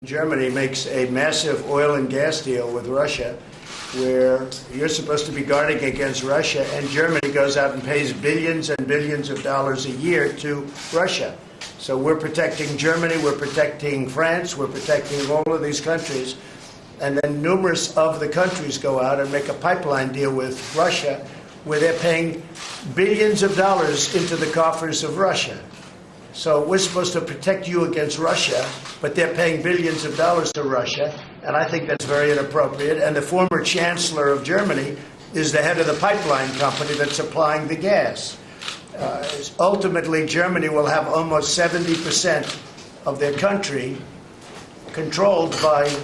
Germany makes a massive oil and gas deal with Russia where you're supposed to be guarding against Russia, and Germany goes out and pays billions and billions of dollars a year to Russia. So we're protecting Germany, we're protecting France, we're protecting all of these countries, and then numerous of the countries go out and make a pipeline deal with Russia where they're paying billions of dollars into the coffers of Russia. So we're supposed to protect you against Russia, but they're paying billions of dollars to Russia, and I think that's very inappropriate. And the former chancellor of Germany is the head of the pipeline company that's supplying the gas. Ultimately, Germany will have almost 70% of their country controlled by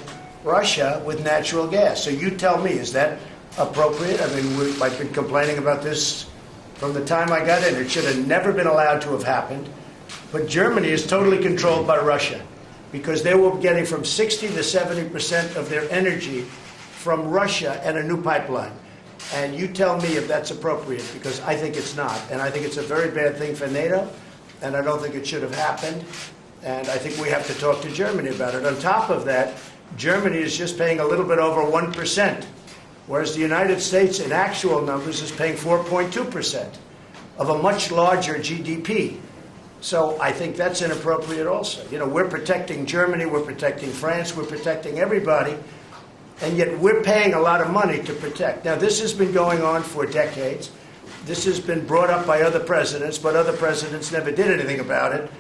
Russia with natural gas. So you tell me, is that appropriate? I mean, I've been complaining about this from the time I got in. It should have never been allowed to have happened. But Germany is totally controlled by Russia because they were getting from 60 to 70% of their energy from Russia and a new pipeline. And you tell me if that's appropriate, because I think it's not. And I think it's a very bad thing for NATO, and I don't think it should have happened. And I think we have to talk to Germany about it. On top of that, Germany is just paying a little bit over 1%, whereas the United States, in actual numbers, is paying 4.2% of a much larger GDP. So I think that's inappropriate also. You know, we're protecting Germany, we're protecting France, we're protecting everybody, and yet we're paying a lot of money to protect. Now, this has been going on for decades. This has been brought up by other presidents, but other presidents never did anything about it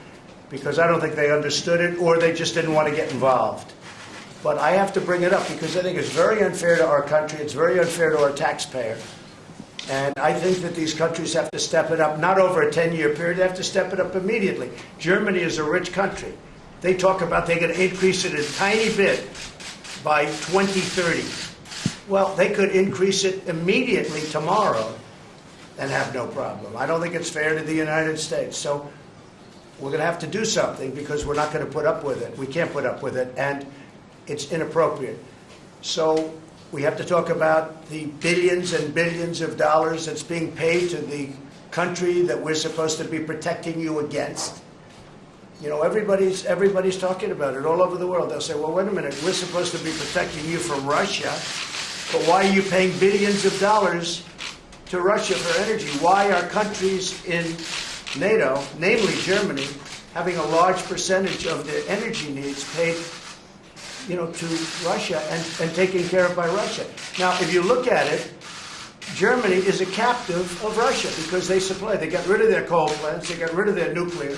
because I don't think they understood it or they just didn't want to get involved. But I have to bring it up because I think it's very unfair to our country, it's very unfair to our taxpayer. And I think that these countries have to step it up, not over a 10-year period, they have to step it up immediately. Germany is a rich country. They talk about they're going to increase it a tiny bit by 2030. Well, they could increase it immediately tomorrow and have no problem. I don't think it's fair to the United States. So we're going to have to do something because we're not going to put up with it. We can't put up with it, and it's inappropriate. So we have to talk about the billions and billions of dollars that's being paid to the country that we're supposed to be protecting you against. You know, everybody's talking about it all over the world. They'll say, well, wait a minute, we're supposed to be protecting you from Russia, but why are you paying billions of dollars to Russia for energy? Why are countries in NATO, namely Germany, having a large percentage of their energy needs paid to Russia and taken care of by Russia? Now, if you look at it, Germany is a captive of Russia because they supply. They got rid of their coal plants. They got rid of their nuclear.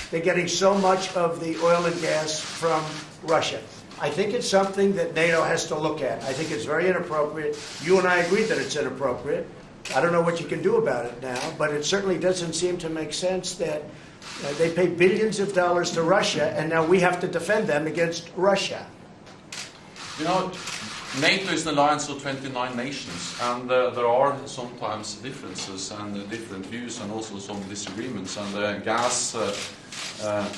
They're getting so much of the oil and gas from Russia. I think it's something that NATO has to look at. I think it's very inappropriate. You and I agree that it's inappropriate. I don't know what you can do about it now, but it certainly doesn't seem to make sense that they pay billions of dollars to Russia, and now we have to defend them against Russia. You know, NATO is an alliance of 29 nations, and there are sometimes differences and different views and also some disagreements. And the gas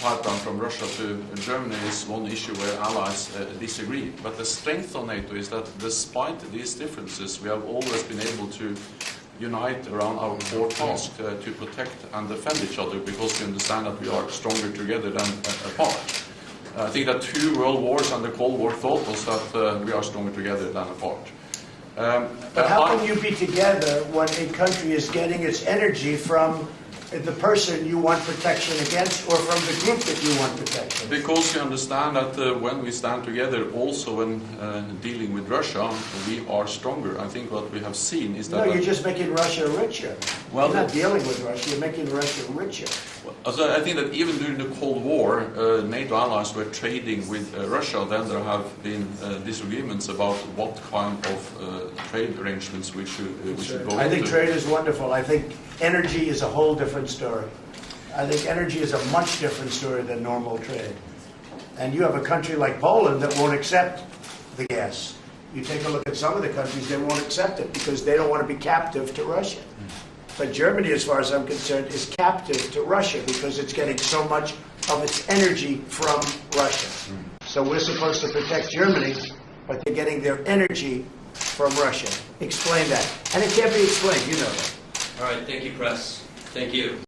pipeline from Russia to Germany is one issue where allies disagree. But the strength of NATO is that despite these differences, we have always been able to unite around our core task to protect and defend each other because we understand that we are stronger together than apart. I think that 2 world wars and the Cold War taught us that we are stronger together than apart. But how can you be together when a country is getting its energy from the person you want protection against or from the group that you want protection? Because you understand that when we stand together, also when dealing with Russia, we are stronger. I think what we have seen is that... No, you're just making Russia richer. Well, you're not dealing with Russia, you're making Russia richer. So I think that even during the Cold War, NATO allies were trading with Russia. Then there have been disagreements about what kind of trade arrangements we should go into. I think trade is wonderful. I think energy is a whole different story. I think energy is a much different story than normal trade. And you have a country like Poland that won't accept the gas. You take a look at some of the countries, they won't accept it because they don't want to be captive to Russia. But Germany, as far as I'm concerned, is captive to Russia because it's getting so much of its energy from Russia. So we're supposed to protect Germany, but they're getting their energy from Russia. Explain that. And it can't be explained, you know that. All right, thank you, press. Thank you.